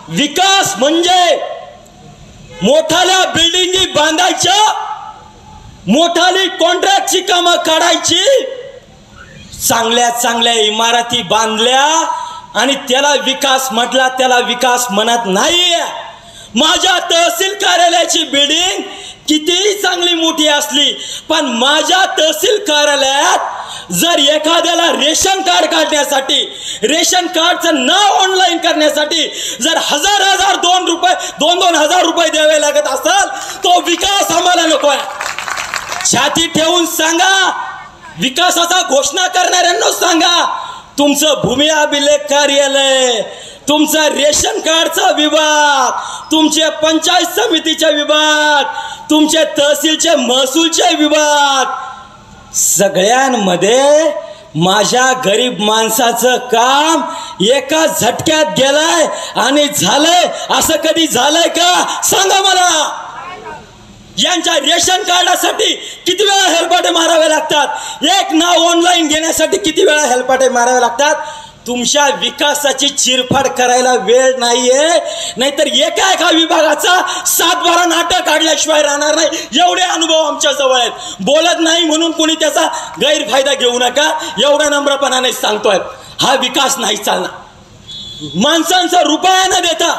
विकास म्हणजे मोठाल्या बिल्डिंगी बांधायच्या, मोठाली कॉन्ट्रॅक्टची कामं काढायची, चांगल्या चांगल्या इमारती बांधल्या आणि त्याला विकास म्हटला, त्याला विकास म्हणत नाही। माझ्या तहसील कार्यालयाची बिल्डिंग कितीही चांगली मोठी असली पण माझ्या तहसील कार्यालयात जर एखाद्याला रेशन कार्ड काढण्यासाठी, रेशन कार्डचं नाव ऑनलाईन करण्यासाठी जर हजार 2,000 रुपये द्यावे लागत असेल तो विकास आम्हाला नको आहे। छाती ठेवून सांगा, विकासाचा घोषणा करणाऱ्यांना सांगा, तुमचं भूमी अभिलेख कार्यालय, तुमचा रेशन कार्डचा विभाग, तुमचे पंचायत समितीचे विभाग, तुमचे तहसीलचे महसूलचे विभाग, सगळ्यांमध्ये माझ्या गरीब माणसाचं काम एका झटक्यात गेलाय आणि झालंय। असं कधी झालंय का सांगा मला। यांच्या रेशन कार्डासाठी किती वेळा हेलपाटे मारावे लागतात, एक नाव ऑनलाईन घेण्यासाठी किती वेळा हेलपाटे मारावे लागतात। तुमच्या विकासाची चिरफाड करायला वेळ नाहीये, नाहीतर एका विभागाचा 7-12 नाटक काढल्याशिवाय राहणार नाही। एवढे अनुभव आमच्या जवळ आहेत। बोलत नाही म्हणून कोणी त्याचा गैरफायदा घेऊ नका, एवढ्या नम्रपणाने सांगतोय। हा विकास नाही चालणार। माणसांचा रुपया न देता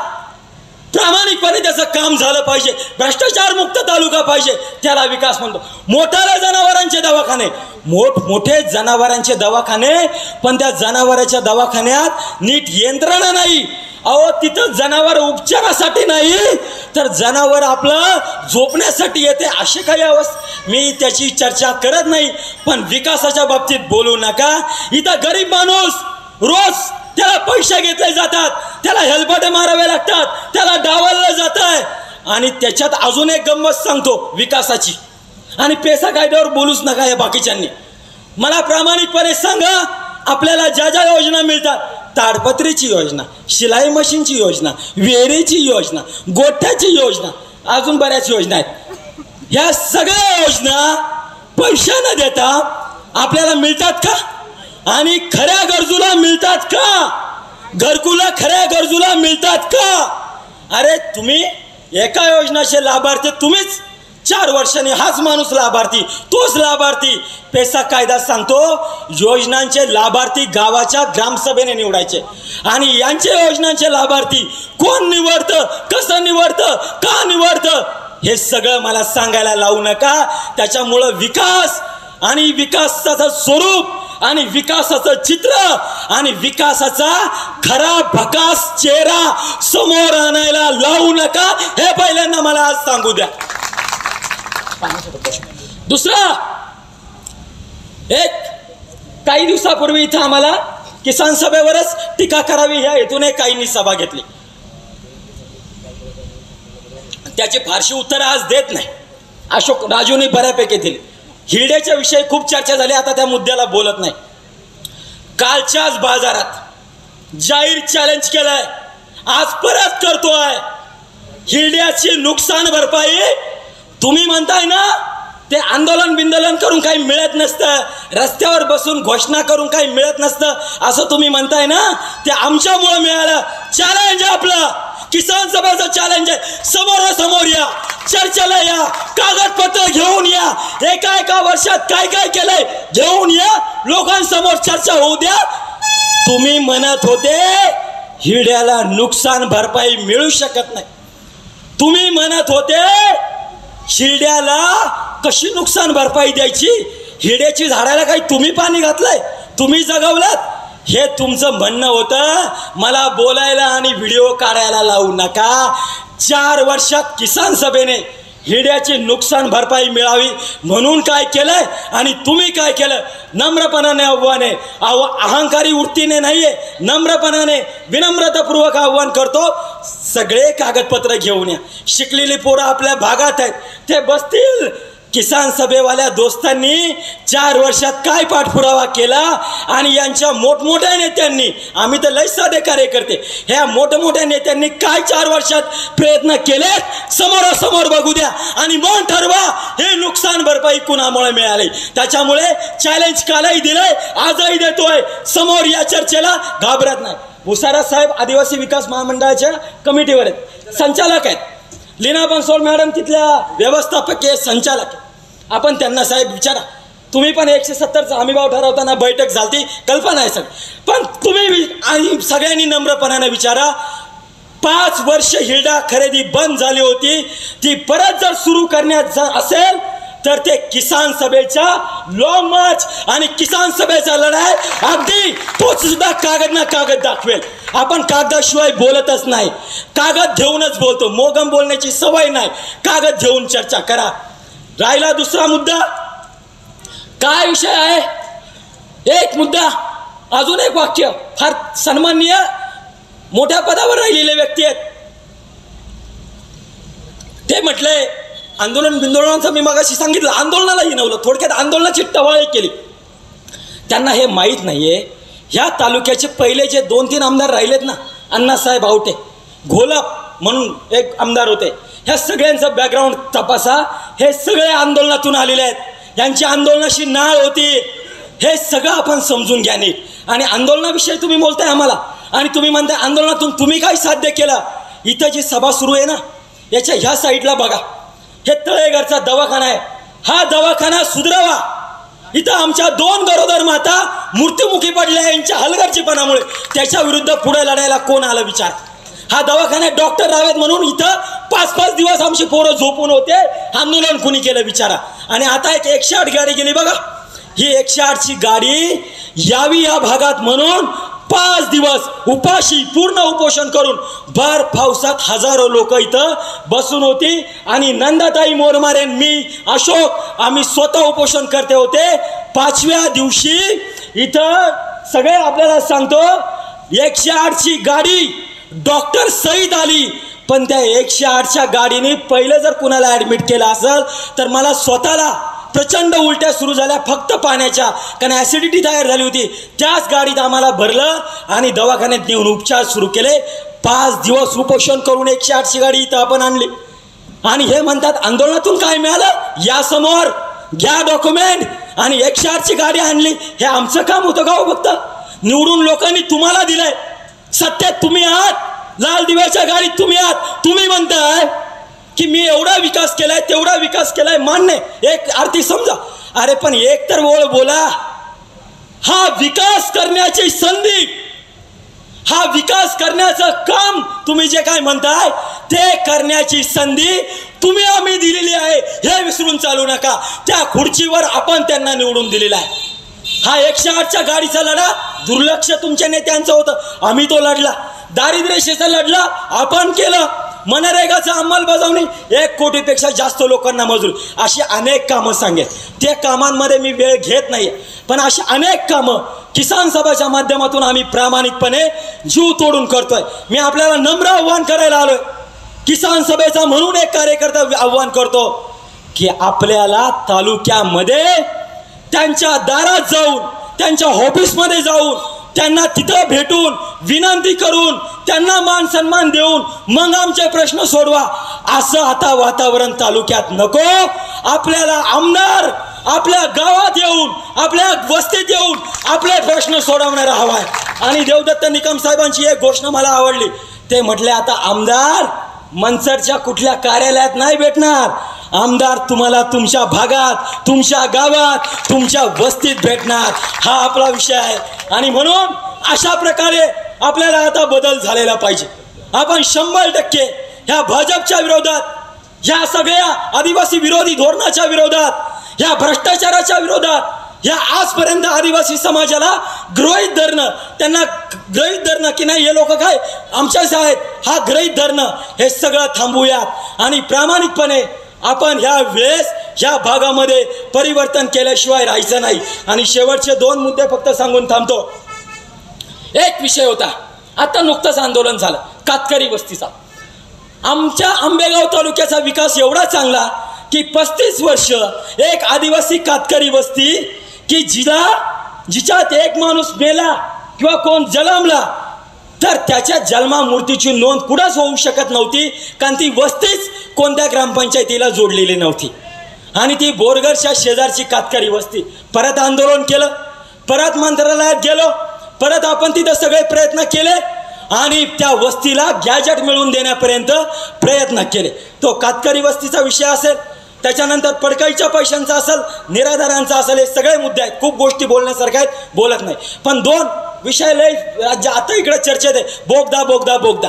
प्रामाणिकपणे त्याचं काम झालं पाहिजे, भ्रष्टाचार मुक्त तालुका पाहिजे, त्याला विकास म्हणतो। मोठ्या जनावरांचे दवाखाने, मोठमोठे जनावरांचे दवाखाने, पण त्या जनावरांच्या दवाखान्यात नीट यंत्रणा नाही। अहो तिथं जनावर उपचारासाठी नाही तर जनावर आपलं झोपण्यासाठी येते, अशी काही अवस्था। मी त्याची चर्चा करत नाही, पण विकासाच्या बाबतीत बोलू नका। इथं गरीब माणूस रोज त्याला पैसे घेतले जातात, त्याला हेलपाटे मारावे लागतात, त्याला डावललं जात आहे। आणि त्याच्यात अजून एक गंमत सांगतो विकासाची, आणि पैसा कायद्यावर बोलूच नका या बाकीच्यांनी। मला प्रामाणिकपणे सांगा, आपल्याला ज्या ज्या योजना मिळतात, ताडपत्रीची योजना, शिलाई मशीनची योजना, विहिरीची योजना, गोठ्याची योजना, अजून बऱ्याच योजना आहेत, ह्या सगळ्या योजना पैसे न देता आपल्याला मिळतात का? आणि खऱ्या गरजूला मिळतात का? घरकुला खऱ्या गरजूला मिळतात का? अरे तुम्ही एका योजनेचे लाभार्थी तुम्हीच, 4 वर्षांनी हाच माणूस लाभार्थी, तोच लाभार्थी। पैसा कायदा सांगतो योजनांचे लाभार्थी गावाच्या ग्रामसभेने निवडायचे, आणि यांचे योजनांचे लाभार्थी कोण निवडतं, कसं निवडतं, का निवडतं, हे सगळं मला सांगायला लावू नका। त्याच्यामुळं विकास आणि विकासाचं स्वरूप आणि विकासाचं चित्र आणि विकासाचा खरा भकास चेहरा समोर आणायला लावू नका, हे पहिल्यांदा मला आज सांगू द्या। दुसरा, एक काही दिवसापूर्वी इथं आम्हाला किसान सभेवरच टीका करावी ह्या हेतूने काहींनी सभा घेतली, त्याची फारशी उत्तरं आज देत नाही। अशोक राजूंनी बऱ्यापैकी दिली। हिरड्याच्या विषयी खूप चर्चा झाली, आता त्या मुद्द्याला बोलत नाही। कालच्याच बाजारात जाहीर चॅलेंज केलंय, आज परत करतोय, हिरड्याची नुकसान भरपाई तुम्ही म्हणताय ना, ते आंदोलन करून काही मिळत नसतं, रस्त्यावर बसून घोषणा करून काही मिळत नसतं असं तुम्ही म्हणताय ना, ते आमच्यामुळे मिळालं। चॅलेंज आहे आपलं, किसान सभेचं चॅलेंज आहे। समोरासमोर या, चर्चेला या, कागदपत्र घेऊन या, एका वर्षात काय काय केलंय घेऊन या, लोकांसमोर चर्चा होऊ द्या। तुम्ही म्हणत होते हिरड्याला नुकसान भरपाई मिळू शकत नाही, तुम्ही म्हणत होते हिरड्याला कशी नुकसान भरपाई द्यायची, हिरड्याची झाडाला काही तुम्ही पाणी घातलंय, तुम्ही जगवलात, हे तुमचं म्हणणं होतं। मला बोलायला आणि व्हिडिओ काढायला लावू नका। 4 वर्षात किसान सभेने हिरड्याची नुकसान भरपाई मिळावी म्हणून काय केलंय आणि तुम्ही काय केलं? नम्रपणाने आव्हान आहे, अहंकारी वृत्तीने नाहीये, नम्रपणाने विनम्रतापूर्वक आव्हान करतो, सगळे कागदपत्र घेऊन या। शिकलेली पोरं आपल्या भागात आहेत, ते बसतील। किसान सभेवाल्या दोस्तांनी 4 वर्षात काय पाठपुरावा केला आणि यांच्या मोठमोठ्या नेत्यांनी, आम्ही तर लय साधे कार्यकर्ते, ह्या मोठमोठ्या नेत्यांनी काय 4 वर्षात प्रयत्न केले समोरासमोर बघू द्या आणि मग ठरवा हे नुकसान भरपाई कुणामुळे मिळाली। त्याच्यामुळे चॅलेंज कालही दिलंय, आजही देतोय, समोर या चर्चेला घाबरत नाही। भुसारा साहेब आदिवासी विकास महामंडळाच्या कमिटीवर आहेत, संचालक आहेत. लीना बनसोड मॅडम तिथल्या व्यवस्थापकीय संचालक आहेत. आपण त्यांना साहेब विचारा, तुम्ही पण 170चा हमीभाव ठरवताना बैठक झाली, कल्पना आहे सगळं, पण तुम्ही आणि सगळ्यांनी नम्रपणाने विचारा, 5 वर्ष हिरडा खरेदी बंद झाली होती, ती परत जर सुरू करण्यात असेल तर ते किसान सभेचा लॉंग मार्च आणि किसान सभेचा लढाई अगदी तोच सुद्धा कागद ना कागद दाखवेल. आपण कागदाशिवाय बोलतच नाही, कागद घेऊनच बोलतो. मोगम बोलण्याची सवय नाही, कागद घेऊन चर्चा करा. राहिला दुसरा मुद्दा, काय विषय आहे? एक मुद्दा, अजून एक वाक्य, फार सन्माननीय मोठ्या पदावर राहिलेले व्यक्ती आहेत, ते म्हटले आंदोलन बिंदोलनाचं मी मगाशी सांगितलं, आंदोलनाला हिनवलं, थोडक्यात आंदोलनाची टवाळी केली. त्यांना हे माहीत नाहीये, ह्या तालुक्याचे पहिले जे 2-3 आमदार राहिलेत ना, अण्णासाहेब आवटे, घोलप म्हणून एक आमदार होते, ह्या सगळ्यांचं बॅकग्राऊंड तपासा. हे सगळे आंदोलनातून आलेले आहेत, यांची आंदोलनाशी नाळ होती, हे सगळं आपण समजून घ्या नीट. आणि आंदोलनाविषयी तुम्ही बोलताय आम्हाला, आणि तुम्ही म्हणताय आंदोलनातून तुम्ही काय साध्य केलं. इथं जी सभा सुरू आहे ना, याच्या ह्या साईडला बघा, हे तळेघरचा दवाखाना आहे, हा दवाखाना सुधरावा. इथं आमच्या 2 गरोदर माता मृत्युमुखी पडल्या यांच्या हलगर्जीपणामुळे, त्याच्या विरुद्ध पुढे लढायला कोण आलं विचार. हा दवाखान्यात डॉक्टर रावेत म्हणून इथं 5-5 दिवस आमची पोरं झोपून होते, आंदोलन कुणी केलं विचारा. आणि आता एक 108 गाडी गेली बघा, ही 108ची गाडी यावी या भागात म्हणून 5 दिवस उपाशी पूर्ण उपोषण करून भर पावसात हजारो लोक इथं बसून होती. आणि नंदाताई मोरमारे, मी, अशोक, आम्ही स्वतः उपोषण करते होते. 5व्या दिवशी इथं सगळे आपल्याला सांगतो, 108ची गाडी डॉक्टर सहित आली, पण त्या 108च्या गाडीने पहिलं जर कुणाला ॲडमिट केलं असेल तर मला स्वतःला प्रचंड उलट्या सुरू झाल्या फक्त पाण्याच्या, कारण ॲसिडिटी तयार झाली होती. त्याच गाडीत आम्हाला भरलं आणि दवाखान्यात नेऊन उपचार सुरू केले. 5 दिवस उपोषण करून 108ची गाडी इथं आपण आणली. आणि हे म्हणतात आंदोलनातून काय मिळालं, या समोर घ्या डॉक्युमेंट, आणि 108ची गाडी आणली. हे आमचं काम होतं का हो? फक्त निवडून लोकांनी तुम्हाला दिलंय, सत्तेत तुम्ही आहात, लाल दिव्याच्या गाडीत तुम्ही आहात. तुम्ही म्हणताय की मी एवढा विकास केलाय, तेवढा विकास केलाय, मान्य, एक आरती समजा, अरे पण एक तर ओळ बोला. हा विकास करण्याची संधी, हा विकास करण्याचं काम तुम्ही जे काय म्हणताय ते करण्याची संधी तुम्ही आम्ही दिलेली आहे, हे विसरून चालू नका. त्या खुर्चीवर आपण त्यांना निवडून दिलेला आहे. हा 108च्या गाडीचा लढा दुर्लक्ष तुमच्या नेत्यांचं होतं, आम्ही तो लढला. दारिद्र्य रेषेचा लढला आपण केलं. मनरेगाचं अंमलबजावणी, 1 कोटीपेक्षा जास्त लोकांना मजूर, अशी अनेक कामं सांगेल. त्या कामांमध्ये मी वेळ घेत नाही, पण अशी अनेक कामं किसान सभाच्या माध्यमातून आम्ही प्रामाणिकपणे जीव तोडून करतोय. मी आपल्याला नम्र आव्हान करायला आलोय, किसान सभेचा म्हणून एक कार्यकर्ता आव्हान करतो की आपल्याला तालुक्यामध्ये त्यांच्या दारात जाऊन, त्यांच्या ऑफिसमध्ये जाऊन, त्यांना तिथं भेटून विनंती करून, त्यांना मान सन्मान देऊन मग आमचे प्रश्न सोडवा. असं आता वातावरण तालुक्यात नको. आपल्याला आमदार आपल्या गावात येऊन, आपल्या वस्तीत येऊन आपले प्रश्न सोडवणारा हवा आहे. आणि देवदत्त निकम साहेबांची एक घोषणा मला आवडली. ते म्हटले आता आमदार मनसरच्या कुठल्या कार्यालयात नाही भेटणार, आमदार तुम्हाला तुमच्या भागात, तुमच्या गावात, तुमच्या वस्तीत भेटणार. हा आपला विषय आहे. आणि म्हणून अशा प्रकारे आपल्याला आता बदल झालेला पाहिजे. आपण 100% ह्या भाजपच्या विरोधात, ह्या सगळ्या आदिवासी विरोधी धोरणाच्या विरोधात, ह्या भ्रष्टाचाराच्या विरोधात, ह्या आजपर्यंत आदिवासी समाजाला गृहीत धरणं, त्यांना गृहीत धरणं की नाही हे लोक काय आमच्याच आहेत, हा गृहीत धरणं, हे सगळं थांबूयात. आणि प्रामाणिकपणे आपण ह्या वेळेस ह्या भागामध्ये परिवर्तन केल्याशिवाय राहायचं नाही. आणि शेवटचे 2 मुद्दे फक्त सांगून थांबतो. एक विषय होता, आता नुकतंच आंदोलन झालं कातकरी वस्तीचा. आमच्या आंबेगाव तालुक्याचा विकास एवढा चांगला की 35 वर्ष एक आदिवासी कातकरी वस्ती की जिच्यात एक माणूस मेला किंवा कोण जन्मला तर त्याच्या जन्मामूर्तीची नोंद कुठंच होऊ शकत नव्हती, कारण ती वस्तीच कोणत्या ग्रामपंचायतीला जोडलेली नव्हती. आणि ती बोरगरच्या शेजारची कातकरी वस्ती. परत आंदोलन केलं, परत मंत्रालयात गेलो, परत आपण तिथं सगळे प्रयत्न केले, आणि त्या वस्तीला गॅजेट मिळवून देण्यापर्यंत प्रयत्न केले. तो कातकरी वस्तीचा विषय असेल, त्याच्यानंतर पडकाईच्या पैशांचा असेल, निराधारांचा असेल, हे सगळे मुद्दे आहेत. खूप गोष्टी बोलण्यासारख्या आहेत, बोलत नाही. पण दोन विषय लय आता इकडे चर्चेत आहे, बोगदा बोगदा बोगदा.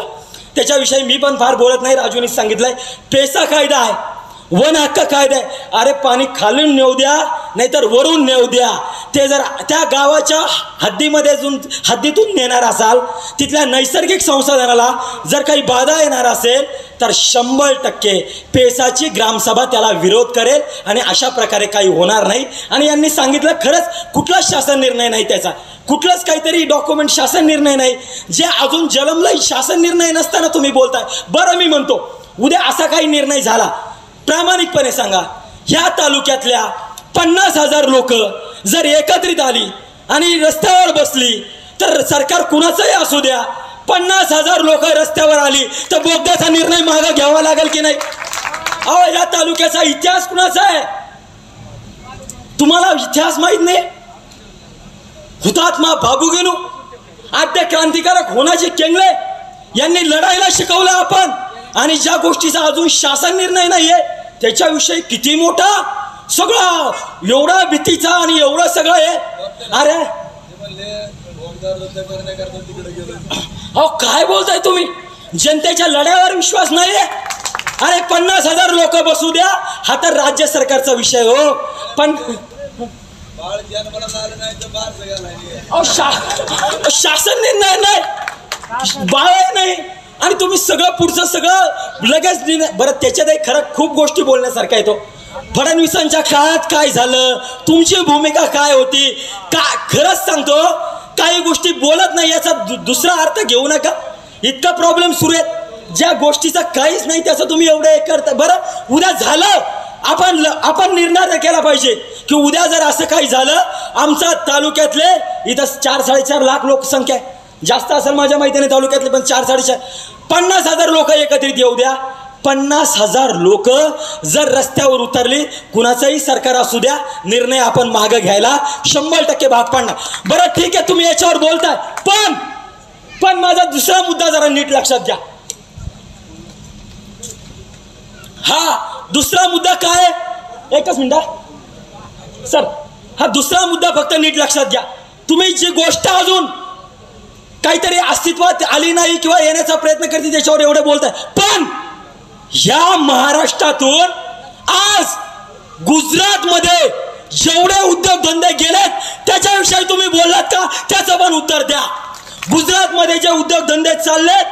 त्याच्याविषयी मी पण फार बोलत नाही. राजूनीच सांगितलंय पेसा कायदा आहे, वन हक्क कायदा आहे. अरे पाणी खालून नेऊ द्या, नाहीतर वरून नेऊ द्या. ते जर त्या गावाच्या हद्दीतून नेणार असाल, तिथल्या नैसर्गिक संसाधनाला जर काही बाधा येणार असेल तर 100% पेसाची ग्रामसभा त्याला विरोध करेल आणि अशा प्रकारे काही होणार नाही. आणि यांनी सांगितलं खरंच कुठलाच शासन निर्णय नाही, त्याचा कुठलाच काहीतरी डॉक्युमेंट शासन निर्णय नाही, जे अजून जन्मलंय. शासन निर्णय नसताना तुम्ही बोलताय. बरं मी म्हणतो उद्या असा काही निर्णय झाला, प्रामाणिकपणे सांगा, ह्या तालुक्यातल्या 50,000 लोक जर एकत्रित आली आणि रस्त्यावर बसली तर सरकार कुणाचंही असू द्या, 50,000 लोक रस्त्यावर आली तर बोगद्याचा निर्णय मागे घ्यावा लागेल की नाही? अहो या तालुक्याचा इतिहास कुणाचा आहे? तुम्हाला इतिहास माहित नाही? हुतात्मा बाबू गेनू, आद्य क्रांतिकारक होनाजी केंगले यांनी लढायला शिकवलं आपण. आणि ज्या गोष्टीचा अजून शासन निर्णय नाहीये त्याच्याविषयी किती मोठा सगळं एवढा भीतीचा आणि एवढं सगळं आहे. अरे अहो काय बोलताय तुम्ही? जनतेच्या लढ्यावर विश्वास नाहीये? अरे 50,000 लोक बसू द्या, हा तर राज्य सरकारचा विषय हो. पण शासन निर्णय नाही, बाळ नाही, आणि तुम्ही सगळं पुढचं सगळं लगेच. बरं त्याच्यातही खरं खूप गोष्टी बोलण्यासारखं आहे. तो फडणवीसांच्या काळात काय झालं, तुमची भूमिका काय होती, का खरंच सांगतो काही गोष्टी बोलत नाही, याचा दुसरा अर्थ घेऊ नका. इतका प्रॉब्लेम सुरू आहेत, ज्या गोष्टीचा काहीच नाही त्याचं तुम्ही एवढं हे करता. बरं उद्या झालं, आपण निर्णय केला पाहिजे की उद्या जर असं काही झालं, आमच्या तालुक्यातले इथं 4-4.5 लाख लोकसंख्या आहे, जास्त असेल माझ्या माहितीने तालुक्यातले, पण 4-4.5 50,000 लोक एकत्रित येऊ द्या. 50,000 लोक जर रस्त्यावर उतरली, कुणाचंही सरकार असू द्या, निर्णय आपण मागे घ्यायला 100% भाग पाडणार. बरं ठीक आहे, तुम्ही याच्यावर बोलताय, पण माझा दुसरा मुद्दा जरा नीट लक्षात घ्या. हा दुसरा मुद्दा काय आहे? एकच मिनिट सर, हा दुसरा मुद्दा फक्त नीट लक्षात घ्या. तुम्ही जी गोष्ट अजून काहीतरी अस्तित्वात आली नाही किंवा येण्याचा प्रयत्न करते त्याच्यावर एवढे बोलताय, पण या महाराष्ट्रातून आज गुजरातमध्ये जेवढे उद्योगधंदे गेलेत त्याच्याविषयी तुम्ही बोललात का? त्याचं पण उत्तर द्या. गुजरातमध्ये जे उद्योगधंदे चाललेत,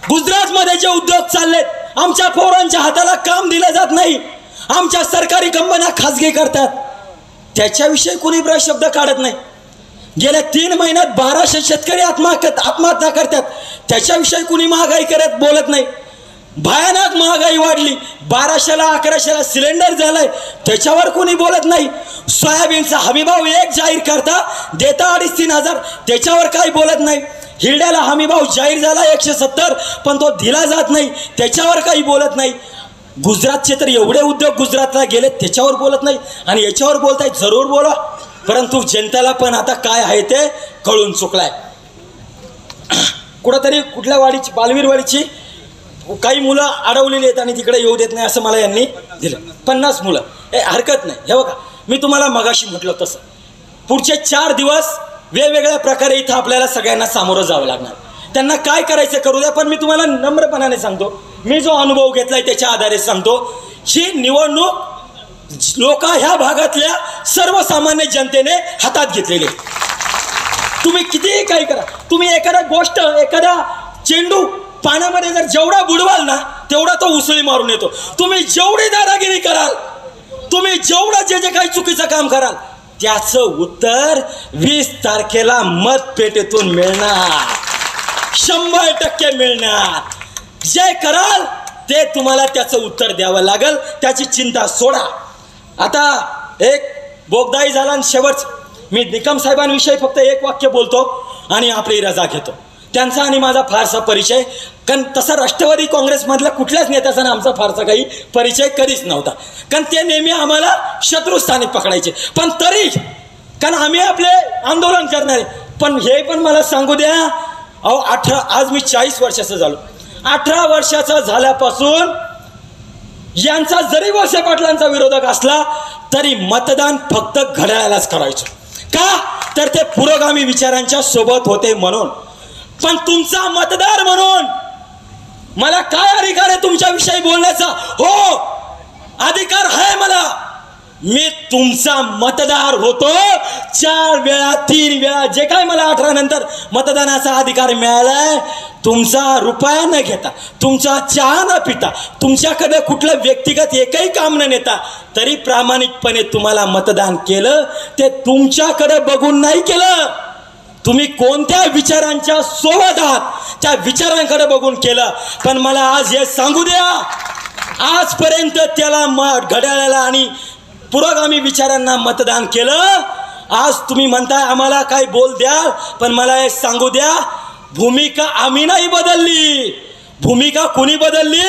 गुजरातमध्ये जे उद्योग चाललेत, आमच्या पोरांच्या हाताला काम दिलं जात नाही, आमच्या सरकारी कंपन्या खाजगी करतात, त्याच्याविषयी कोणी शब्द काढत नाही. गेल्या 3 महिन्यात 1200 शेतकरी आत्महत्या करतात, त्याच्याविषयी कुणी महागाई करत बोलत नाही. भयानक महागाई वाढली, 1200ला 1100ला सिलेंडर झालंय, त्याच्यावर कोणी बोलत नाही. सोयाबीनचा हमीभाव 1 जाहीर करता, देता 2,500-3 हजार, त्याच्यावर काही बोलत नाही. हिरड्याला हमीभाव जाहीर झाला 170, पण तो दिला जात नाही, त्याच्यावर काही बोलत नाही. गुजरातचे तर एवढे उद्योग गुजरातला गेले, त्याच्यावर बोलत नाही. आणि याच्यावर बोलताय, जरूर बोला, परंतु जनतेला पण आता काय आहे ते कळून चुकलाय. कुठंतरी कुठल्या वाडीची, पालवीर वाडीची काही मुलं अडवलेली आहेत आणि तिकडे येऊ देत नाही असं मला यांनी दिलं. 50 मुलं, हरकत नाही. हे बघा, मी तुम्हाला मगाशी म्हटलं तसं पुढचे 4 दिवस वेगवेगळ्या प्रकारे इथं आपल्याला सगळ्यांना सामोरं जावं लागणार. त्यांना काय करायचं करू द्या, पण मी तुम्हाला नम्रपणाने सांगतो, मी जो अनुभव घेतलाय त्याच्या आधारे सांगतो, ही निवडणूक लोक ह्या भागातल्या सर्वसामान्य जनतेने हातात घेतलेले. तुम्ही कितीही काही करा, तुम्ही एखादा गोष्ट, एखादा चेंडू पाण्यामध्ये जर जेवढा बुडवाल ना तेवढा तो उसळी मारून येतो. तुम्ही जेवढी दादागिरी कराल, तुम्ही जेवढं जे काही चुकीचं काम कराल, त्याचं उत्तर 20 तारखेला मतपेटीतून मिळणार, 100% मिळणार. जे कराल ते तुम्हाला त्याचं उत्तर द्यावं लागेल, त्याची चिंता सोडा. आता एक बोगदाई झाला आणि शेवट मी निकम साहेबांविषयी फक्त एक वाक्य बोलतो आणि आपली रजा घेतो. त्यांचा आणि माझा फारसा परिचय, कारण तसा राष्ट्रवादी काँग्रेसमधल्या कुठल्याच नेत्याचा ना आमचा फारसा काही परिचय कधीच नव्हता, कारण ते नेहमी आम्हाला शत्रुस्थानी पकडायचे. पण तरी कारण आम्ही आपले आंदोलन करणारे, पण हे पण मला सांगू द्या, अहो 18, आज मी 40 वर्षाचा झालो. 18 वर्षाचा झाल्यापासून यांचा जरी वळसे पाटलांचा विरोधक असला तरी मतदान फक्त घड्याळालाच करायचो. का तर ते पुरोगामी विचारांच्या सोबत होते म्हणून. पण तुमचा मतदार म्हणून मला काय अधिकार आहे तुमच्याविषयी बोलण्याचा? हो, अधिकार आहे मला. मी तुमचा मतदार होतो 4 वेळा 3 वेळा, जे काय मला 18 नंतर मतदानाचा अधिकार मिळालाय. तुमचा रुपया न घेता, तुमचा चहा न पिता, तुमच्याकडे कुठलं व्यक्तिगत एकही काम न नेता तरी प्रामाणिकपणे तुम्हाला मतदान केलं. ते तुमच्याकडे बघून नाही केलं, तुम्ही कोणत्या विचारांच्या सोबत आहात त्या विचारांकडे बघून केलं. पण मला आज हे सांगू द्या, आजपर्यंत त्याला घड्याळाला आणि पुरोगामी विचारांना मतदान केलं. आज तुम्ही म्हणताय आम्हाला काय बोल द्या, पण मला हे सांगू द्या, भूमिका आम्ही नाही बदलली. भूमिका कोणी बदलली?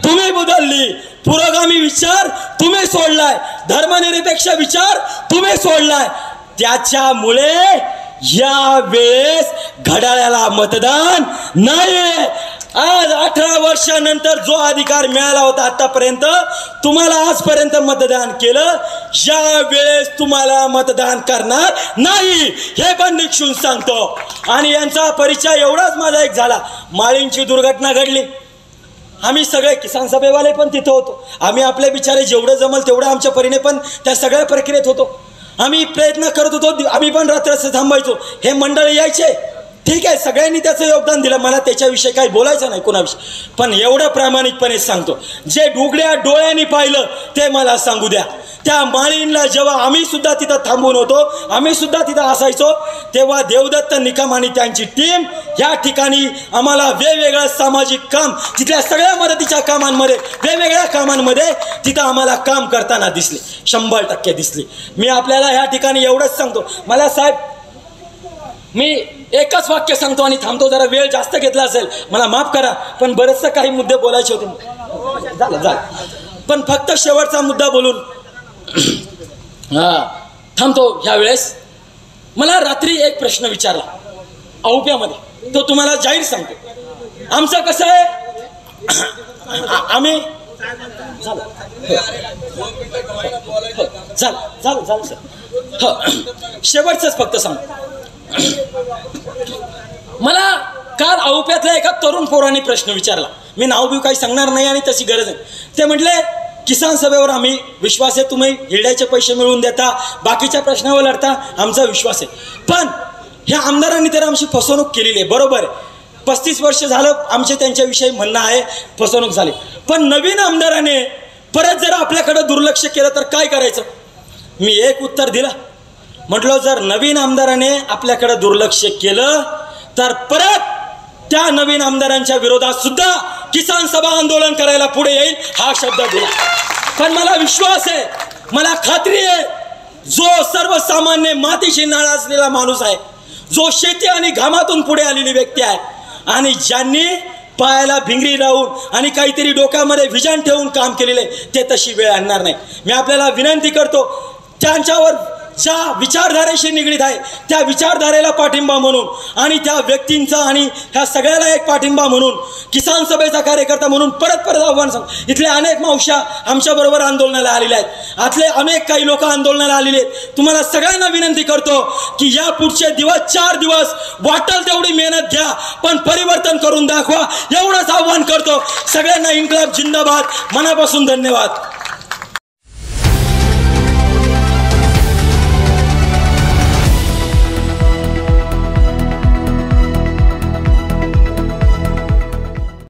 तुम्ही बदलली. पुरोगामी विचार तुम्ही सोडलाय, धर्मनिरपेक्ष विचार तुम्ही सोडलाय. त्याच्यामुळे या वेळेस घड्याळाला मतदान नाही. आज 18 वर्षानंतर जो अधिकार मिळाला होता आतापर्यंत, तुम्हाला आजपर्यंत मतदान केलं, या वेळेस तुम्हाला मतदान करणार नाही, हे पण निक्षून सांगतो. आणि यांचा परिचय एवढाच माझा एक झाला. माळींची दुर्घटना घडली, आम्ही सगळे किसान सभेवाले पण तिथं होतो. आम्ही आपले बिचारे जेवढं जमल तेवढं आमच्या परीने पण त्या सगळ्या प्रक्रियेत होतो. आम्ही प्रयत्न करत होतो, आम्ही पण रात्र थांबायचो. हे मंडळ यायचे, ठीक आहे, सगळ्यांनी त्याचं योगदान दिलं, मला त्याच्याविषयी काही बोलायचं नाही कोणाविषयी. पण एवढं प्रामाणिकपणे सांगतो, जे डोगड्या डोळ्यांनी पाहिलं ते मला सांगू द्या. त्या माळींना जेव्हा आम्ही सुद्धा तिथं थांबून होतो, आम्ही सुद्धा तिथं असायचो, तेव्हा देवदत्त निकम आणि त्यांची टीम या ठिकाणी आम्हाला वेगवेगळं सामाजिक काम, तिथल्या सगळ्या मदतीच्या कामांमध्ये, वेगवेगळ्या कामांमध्ये तिथं आम्हाला काम करताना दिसले, 100% दिसले. मी आपल्याला ह्या ठिकाणी एवढंच सांगतो. मला साहेब, मी एकच वाक्य सांगतो आणि थांबतो. जरा वेळ जास्त घेतला असेल मला माफ करा, पण बरेचसे काही मुद्दे बोलायचे होते. झालं. पण फक्त शेवटचा मुद्दा बोलून थांबतो. ह्या वेळेस मला रात्री एक प्रश्न विचारला औप्यामध्ये, तो तुम्हाला जाहीर सांगतो. आमचं कसं आहे, आम्ही झालं सर, शेवटचंच फक्त सांगतो. मला काल औप्यातल्या एका तरुण पोराने प्रश्न विचारला. मी नाव बिव काही सांगणार नाही आणि तशी गरज नाही. ते म्हटले, किसान सभेवर आम्ही विश्वास आहे, तुम्ही हिरड्याचे पैसे मिळवून देता, बाकीच्या प्रश्नावर लढता, आमचा विश्वास आहे. पण ह्या आमदारांनी तर आमची फसवणूक केलेली आहे. बरोबर आहे, 35 वर्ष झालं आमचे त्यांच्याविषयी म्हणणं आहे, फसवणूक झाली. पण नवीन आमदाराने परत जर आपल्याकडे दुर्लक्ष केलं तर काय करायचं? मी एक उत्तर दिलं, म्हटलं जर नवीन आमदाराने आपल्याकडे दुर्लक्ष केलं तर परत त्या नवीन आमदारांच्या विरोधात सुद्धा किसान सभा आंदोलन करायला पुढे येईल, हा शब्द दिला. पण मला विश्वास आहे, मला खात्री आहे, जो सर्वसामान्य मातीशी नाळ असलेला माणूस आहे, जो शेती आणि घामातून पुढे आलेली व्यक्ती आहे आणि ज्यांनी पायाला भिंगरी लावून आणि काहीतरी डोक्यामध्ये विजन ठेवून काम केलेले, ते तशी वेळ आणणार नाही. मी आपल्याला विनंती करतो, त्यांच्यावर ज्या विचारधारेशी निगडीत आहे त्या विचारधारेला पाठिंबा म्हणून आणि त्या व्यक्तींचा आणि ह्या सगळ्याला एक पाठिंबा म्हणून, किसान सभेचा कार्यकर्ता म्हणून परत आव्हान सांग. इथले अनेक मावश्या आमच्याबरोबर आंदोलनाला आलेल्या आहेत, आतले अनेक काही लोक आंदोलनाला आलेले आहेत. तुम्हाला सगळ्यांना विनंती करतो की या पुढचे दिवस 4 दिवस वाटेल तेवढी मेहनत घ्या, पण परिवर्तन करून दाखवा, एवढंच आव्हान करतो. सगळ्यांना इन्कलाब जिंदाबाद, मनापासून धन्यवाद.